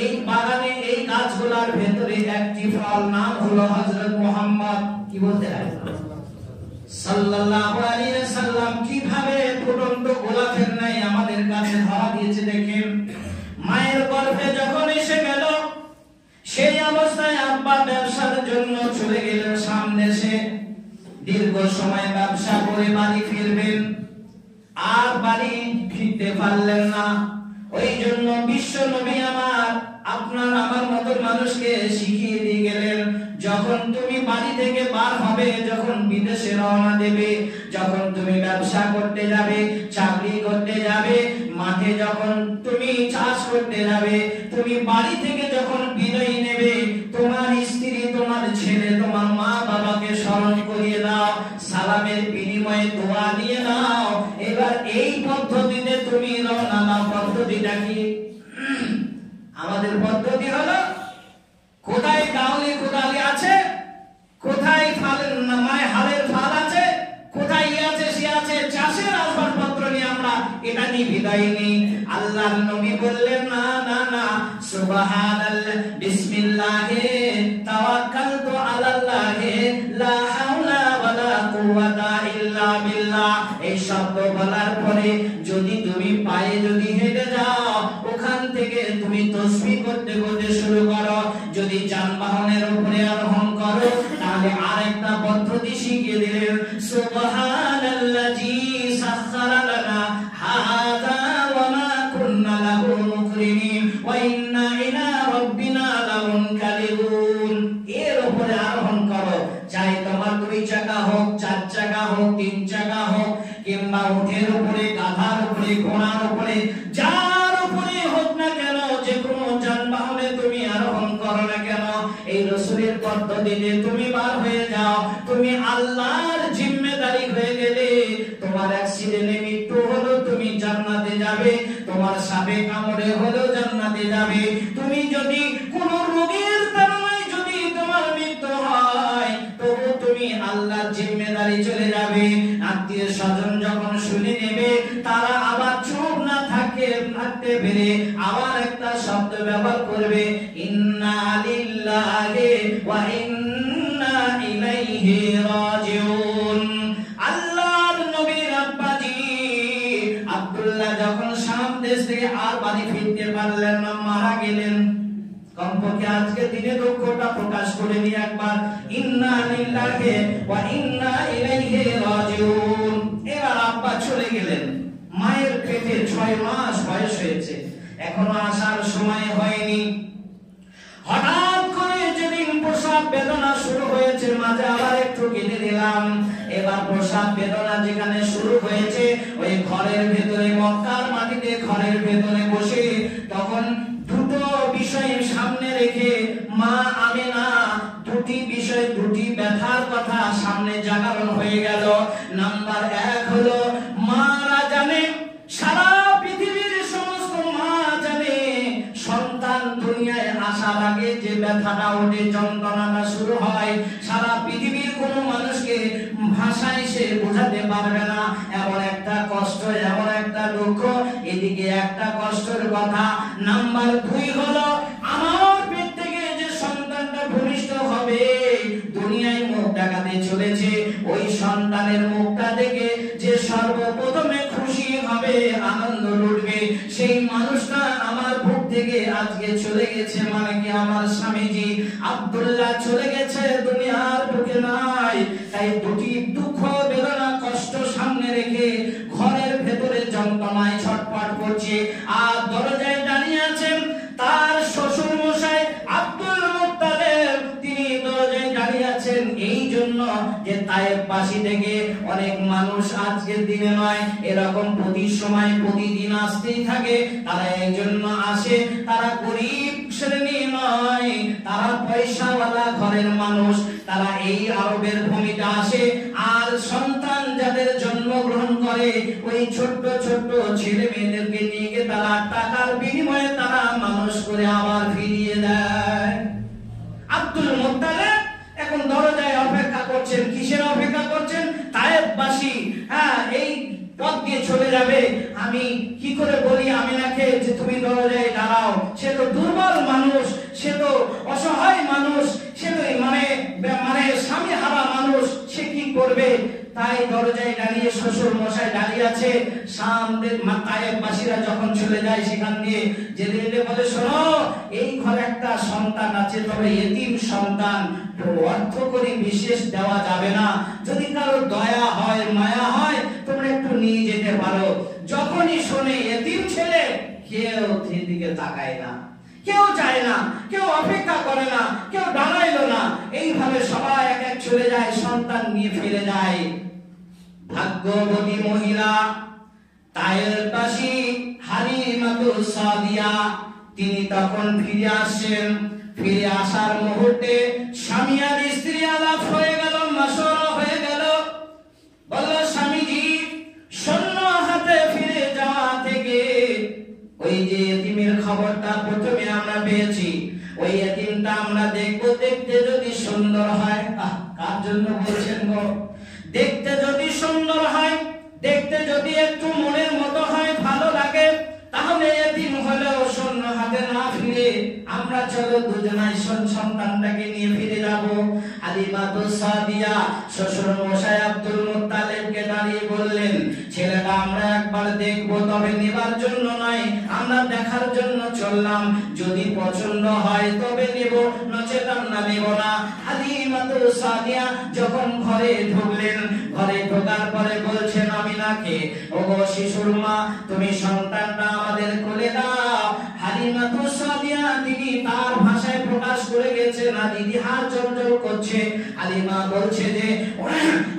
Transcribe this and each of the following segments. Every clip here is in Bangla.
এই বাগানে এই গাছগুলোর ভেতরে একটি ফল, নাম হলো হযরত মুহাম্মদ কি বলতে হয় সাল্লাল্লাহু আলাইহি ওয়াসাল্লাম কিভাবে ফুটন্ত গোলাপের ন্যায় আমাদের কাছে ধরা দিয়েছে দেখেন। মায়ের গর্ভে যখন এসে গেল, সেই অবস্থায় আব্বা ব্যবসার জন্য চলে গেলেন সামনে দেশে। দীর্ঘ সময় ব্যবসা করে বাড়ি ফিরবেন, আর বাড়ি ফিরতে পারলেন না। ওই জন্য বিশ্ব নবী আমার আপনার আমার মতো মানুষকে শিখিয়ে দিয়ে গেলেন, যখন তুমি বাড়ি থেকে বার হবে, যখন বিদেশে রওনা দেবে, যখন তুমি ব্যবসা করতে যাবে, চাকরি করতে যাবে, মাঠে যখন তুমি চাষ করতে যাবে, তুমি বাড়ি থেকে যখন বিদায় নেবে, তোমার স্ত্রী, তোমার ছেলে, তোমার মা বাবাকে স্মরণ করিয়ে দাও, সালামের বিনিময়ে দোয়া নিয়ে নাও। এবার এই পদ্ধতিতে তুমি রওনা দাও। পদ্ধতিটা কি? আমাদের পদ্ধতি হলো কোথায় গাউলি কোদালি আছে, কোথায় ফালের নামায় হালের ফাল আছে, কোথায় ই আছে সে আছে, চাষের আসবাবপত্র নিয়ে আমরা এটা নিয়ে বিদায় নেই। আল্লাহর নবী বললেন না না না, সুবহানাল্লাহ বিসমিল্লাহি তাওয়াক্কালতু আলাল্লাহি লা হাওলা ওয়ালা কুওয়াতা ইল্লা বিল্লাহ। এই শব্দ বলার পরে যদি তুমি পায়ে যদি হেঁটে যাও, ওখান থেকে তুমি তাসবিহ করতে করতে শুরু করো। যদি যানবাহনের উপরে আরোহণ করো, তাহলে আরেকটা পদ্ধতি শিখিয়ে দিলেন, সুবহানাল্লাযী সাখখারা লানা হাযা ওয়া মা কুন্না লাহু মুকরিনিন ওয়া ইন্না ইলা রাব্বিনা লামুনকালিবুন। এর উপরে আরোহণ করো, চাই তোমার 2 চাকা হোক, 4 চাকা হোক, 3 চাকা হোক, কিংবা উটের উপরে, গাধার উপরে, ঘোড়ার উপরে, যার উপরে হোক না কেন, যে কোনো যানবাহনে তুমি আরোহণ করো না কেন, এই রাসূলের পদ্ধতিতে তুমি বার হয়ে যাও। তুমি আল্লাহর জিম্মেদারি হয়ে গেলে, তোমার অ্যাক্সিডেন্টে মৃত্যু হলো, তুমি জান্নাতে যাবে, তোমার সাপে কামড়ে হলো জান্নাতে যাবে। তুমি যদি কোনো রোগের কারণে যদি তোমার মৃত্যু হয়, তবু তুমি আল্লাহর জিম্মেদারি চলে যাবে। আত্মীয় স্বজন যখন শুনে নেবে, তারা আবার চুপ না থাকতে পেরে আবার একটা শব্দ ব্যবহার করবে, ইন্না লিল্লাহি ওয়া ইন্না ইলাইহি রাজিউন। আল্লাহর নবীর আব্বাজি আব্দুল্লাহ যখন শাম দেশ থেকে আর বাড়ি ফিরতে পারলেন না, মারা গেলেন। কমপক্ষে আজকে দিনে দুঃখটা প্রকাশ করে দিই একবার, ইন্না লিল্লাহি ওয়া ইন্না ইলাইহি রাজিউন। এবার আব্বা চলে গেলেন, মায়ের পেটে 6 মাস বয়স হয়েছে, এখনো আসার সময় হয়নি। হঠাৎ করে যেদিন প্রসব বেদনা শুরু হয়েছে, মাঝে আবার একটু কেটে দিলাম। এবার প্রসব বেদনা যেখানে শুরু হয়েছে, ওই ঘরের ভেতরে, মক্কার মাটিতে ঘরের ভেতরে বসে, তখন দুটো বিষয় সামনে রেখে মা আমেনা দুটি বিষয়, দুটি ব্যথার কথা সামনে জাগরণ হয়ে গেল। নাম্বার 1 হলো, মারা জানে, সারা পৃথিবীর সমস্ত মা জানে, সন্তান দুনিয়ায় আসার আগে যে ব্যথাটা ওঠে, যন্ত্রণাটা শুরু হয়, সারা পৃথিবীর কোনো মানুষকে ভাষায় সে বোঝাতে পারবে না। এমন একটা কষ্ট, এমন একটা দুঃখ, এদিকে একটা কষ্টের কথা। নাম্বার 2 হলো, আমার পেট থেকে যে সন্তানটা ভূমিষ্ঠ হবে, দুনিয়ায় মুখ দেখাতে চলেছে, ওই সন্তানের মুখটা দেখে যে সর্বপ্রথমে খুশি হবে, আনন্দ লুটবে, সেই মানুষটা আমার বুক থেকে আজকে চলে গেছে। মানে কি, আমার স্বামীজি আব্দুল্লাহ চলে গেছে, দুনিয়ার বুকে নাই। তাই দুটি দুঃখ, বেদনা, কষ্ট সামনে রেখে ঘরের ভেতরে যন্ত্রণায় ছটফট করছে। আর দরজায় দাঁড়িয়ে আছেন তার শ্বশুর মশাই আব্দুল মুত্তালিব, তিনি দরজায় দাঁড়িয়ে আছেন এই জন্য যে তায়েফবাসী থেকে অনেক মানুষ আজকের দিনে নয়, এরকম প্রতি সময় প্রতিদিন আসতেই থাকে। তারা এই জন্য আসে, তারা গরিব শ্রেণী নয়, তারা পয়সাওয়ালা ঘরের মানুষ। তারা এই আরবের ভূমিতে আসে, আর সন্তান যাদের জন্মগ্রহণ করে, ওই ছোট্ট ছোট্ট ছেলে মেয়েদেরকে নিয়ে গিয়ে তারা টাকার বিনিময়ে তারা মানুষ করে আবার ফিরিয়ে দেয়। আব্দুল মুত্তালিব এখন দরজায় অপেক্ষা করছেন। কিসের অপেক্ষা করছেন? তায়েফবাসী এই পথ দিয়ে চলে যাবে, আমি কি করে বলি আমিনাকে যে তুমি দরজায় দাঁড়াও? সে তো দুর্বল মানুষ। মানুষ, সে মানে স্বামী হারা মানুষ, সে কি করবে? তাই দরজায় দাঁড়িয়ে শ্বশুর মশাই দাঁড়িয়ে আছে, সামনে তায়েববাসীরা যখন চলে যায় সেখান দিয়ে যেতে যেতে বলে, শোনো, এই ঘরে একটা সন্তান আছে, তবে এতিম সন্তান, অর্থ করে বিশেষ দেওয়া যাবে না, যদি কারো দয়া হয় মায়া হয় তোমরা একটু নিয়ে যেতে পারো। যখনই শোনে এতিম ছেলে, কেউ সেদিকে তাকায় না, কেউ চায় না, কেউ অপেক্ষা করে না, কেউ দাঁড়াইলো না, এইভাবে সবাই এক এক চলে যায়, সন্তান নিয়ে ফিরে যায়। ভাগ্যবতী মহিলা তায়েববাসী হালিমাতুস সাদিয়া, তিনি তখন ফিরে আসেন। ফিরে আসার মুহূর্তে স্বামী আর স্ত্রী আলাপ হয়ে গেল, মাশওয়ারা হয়ে গেল। বলল, স্বামীজি, শূন্য হাতে ফিরে যাওয়া থেকে ওই যে এতিমের খবরটা প্রথমে আমরা পেয়েছি, ওই এতিমটা আমরা দেখবো, দেখতে যদি সুন্দর হয়। কার জন্য বলছেন গো? দেখতে যদি সুন্দর হয়, দেখতে যদি একটু মনের মতো হয়, ভালো লাগে, তাহলে এতিম হলেও শূন্য হাতে না ফিরে আমরা চলো দুজনাই সন্তানটাকে নিয়ে ফিরে যাব। হালিমাতুস সাদিয়া শ্বশুর মশাই আব্দুল মুত্তালিবকে দাঁড়িয়ে বললেন, ছেলেটা আমরা একবার দেখবো, তবে নেবার জন্য নয়, আমরা দেখার জন্য চললাম, যদি পছন্দ হয় তবে নেব, নচেত আমরা নেব না। হালিমাতুস সাদিয়া যখন ঘরে ঢুকলেন, ঘরে ঢোকার পরে বলছেন আমিনাকে, ওগো শিশুর মা, তুমি সন্তানটা আমাদের কোলে দাও। হালিমাতুস সাদিয়া তিনি তার ভাষায় প্রকাশ করে গেছেন, না দিদি হাত জলজল করছে। হালিমা বলছে যে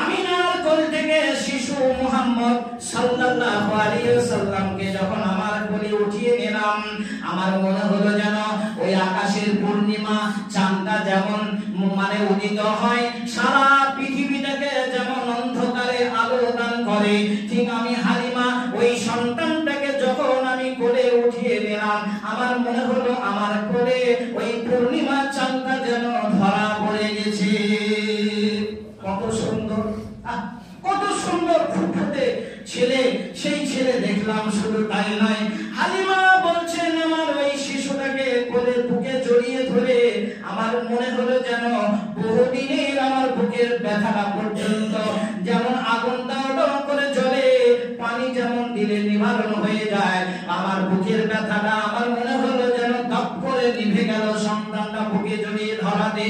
আমিনার কোল থেকে শিশু মুহাম্মদ সাল্লাল্লাহু আলাইহি ওয়াসাল্লামকে যখন আমার কোলে উঠিয়ে নিলাম, আমার মনে হলো যেন ওই আকাশের পূর্ণিমা চাঁদটা যেমন মানে উদিত হয়, সারা পৃথিবীটাকে যেমন অন্ধকারে আলো দান করে, ঠিক আমি হালিমা ওই সন্তানটাকে যখন আমি কোলে উঠিয়ে নিলাম, আমার মনে হলো আমার কোলে ওই পূর্ণিমা চাঁদটা যেন ধরা পড়ে গেছে। কত সুন্দর, কত সুন্দর ফুটফুটে ছেলে, সেই ছেলে দেখলাম। শুধু তাই নয়, হালিমা বলছেন আমার ওই শিশুটাকে কোলে বুকে জড়িয়ে ধরে আমার মনে হলো যেন বহুদিনের আমার বুকের ব্যথাটা পর্যন্ত যেমন আগুন দাও দাও করে জ্বলে, পানি যেমন দিলে নিবারণ হয়ে যায়, আমার বুকের ব্যথাটা আমার মনে হলো যেন দপ করে নিভে গেল সন্তানটা বুকে জড়িয়ে ধরাতে।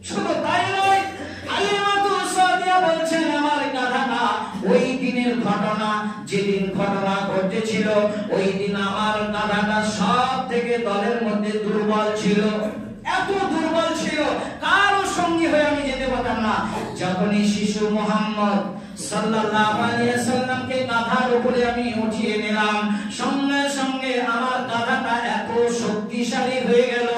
শুধু তাই নয়, হালিমাতুস সাদিয়া বলছেন আমার গাধাটা ওই দিনের ঘটনা, যেদিন ঘটনা ঘটেছিল ওই দিন আমার গাধাটা সব থেকে দলের মধ্যে দুর্বল ছিল, এত দুর্বল ছিল, কারো সঙ্গী হয়ে আমি যেতে পারতাম না। যখনই শিশু মুহাম্মদ সাল্লাল্লাহু আলাইহি ওয়াসাল্লামকে গাধার উপরে আমি উঠিয়ে নিলাম, সঙ্গে সঙ্গে আমার গাধাটা এত শক্তিশালী হয়ে গেল,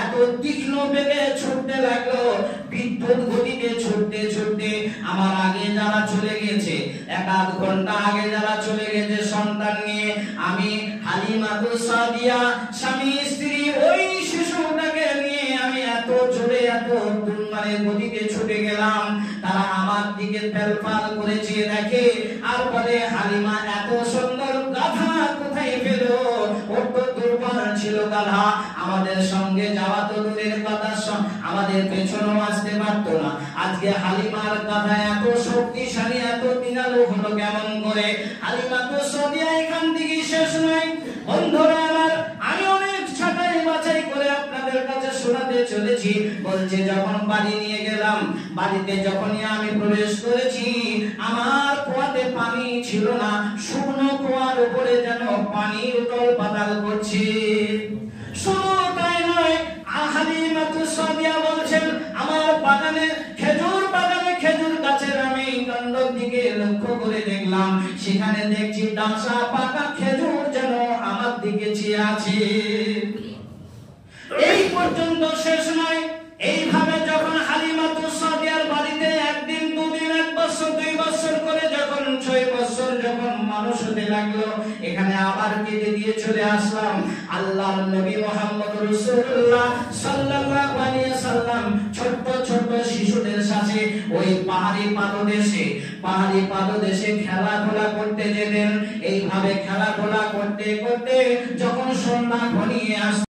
এত তীক্ষ্ণ বেগে ছুটতে লাগলো, বিদ্যুৎ গতিতে ছুটতে ছুটতে আমার আগে যারা চলে গেছে, এক আধ ঘন্টা আগে যারা চলে গেছে সন্তান নিয়ে, আমি হালিমাতুস সাদিয়া স্বামী স্ত্রী ওই শিশুটাকে নিয়ে আমি এত জোরে এত মানে গতিতে ছুটে গেলাম, তারা আমার দিকে তেলফাল করে চেয়ে দেখে আর বলে, হালিমা এত সুন্দর গাধা কোথায় পেল? ওর তো দুর্বল ছিল গাধা, আমাদের সঙ্গে যাওয়া তো দূরের কথা, আমাদের পেছনেও আসতে পারতো না, আজকে হালিমার গাধা এত শক্তিশালী এত দিনালু হলো কেমন করে? হালিমাতুস সাদিয়া এখান থেকে শেষ নয় বন্ধুরা আমার, আমি অনেক ছাটাই বাছাই করে আপনাদের কাছে শোনাতে চলেছি। বলছে যখন বাড়ি নিয়ে গেলাম, বাড়িতে যখনই আমি প্রবেশ করেছি, আমার কুয়াতে পানি ছিল না, শুকনো কুয়ার উপরে যেন পানি উতল পাতাল করছে। শুধু তাই নয়, হালিমাতুস সাদিয়া বলছেন আমার বাগানে খেজুর গাছের আমি কাণ্ডর দিকে লক্ষ্য করে দেখলাম, সেখানে দেখছি ডাঁশা পাকা খেজুর যেন আমার দিকে চেয়ে আছে। এই পর্যন্ত শেষ নয়, এইভাবে যখন হালিমাতুস সাদিয়ার বাড়িতে একদিন দুদিন এক বছর দুই বছর করে যখন 6 বছর যখন মানুষ হতে লাগলো, এখানে আবার কেটে দিয়ে চলে আসলাম আল্লাহর নবী মুহাম্মদ রাসূলুল্লাহ সাল্লাল্লাহু আলাইহি ওয়াসাল্লাম ছোট ছোট শিশুদের সাথে ওই পাহাড়ি পাদদেশে খেলাধুলা করতে যেতেন। এইভাবে খেলাধুলা করতে করতে যখন সন্ধ্যা ঘনিয়ে আসতো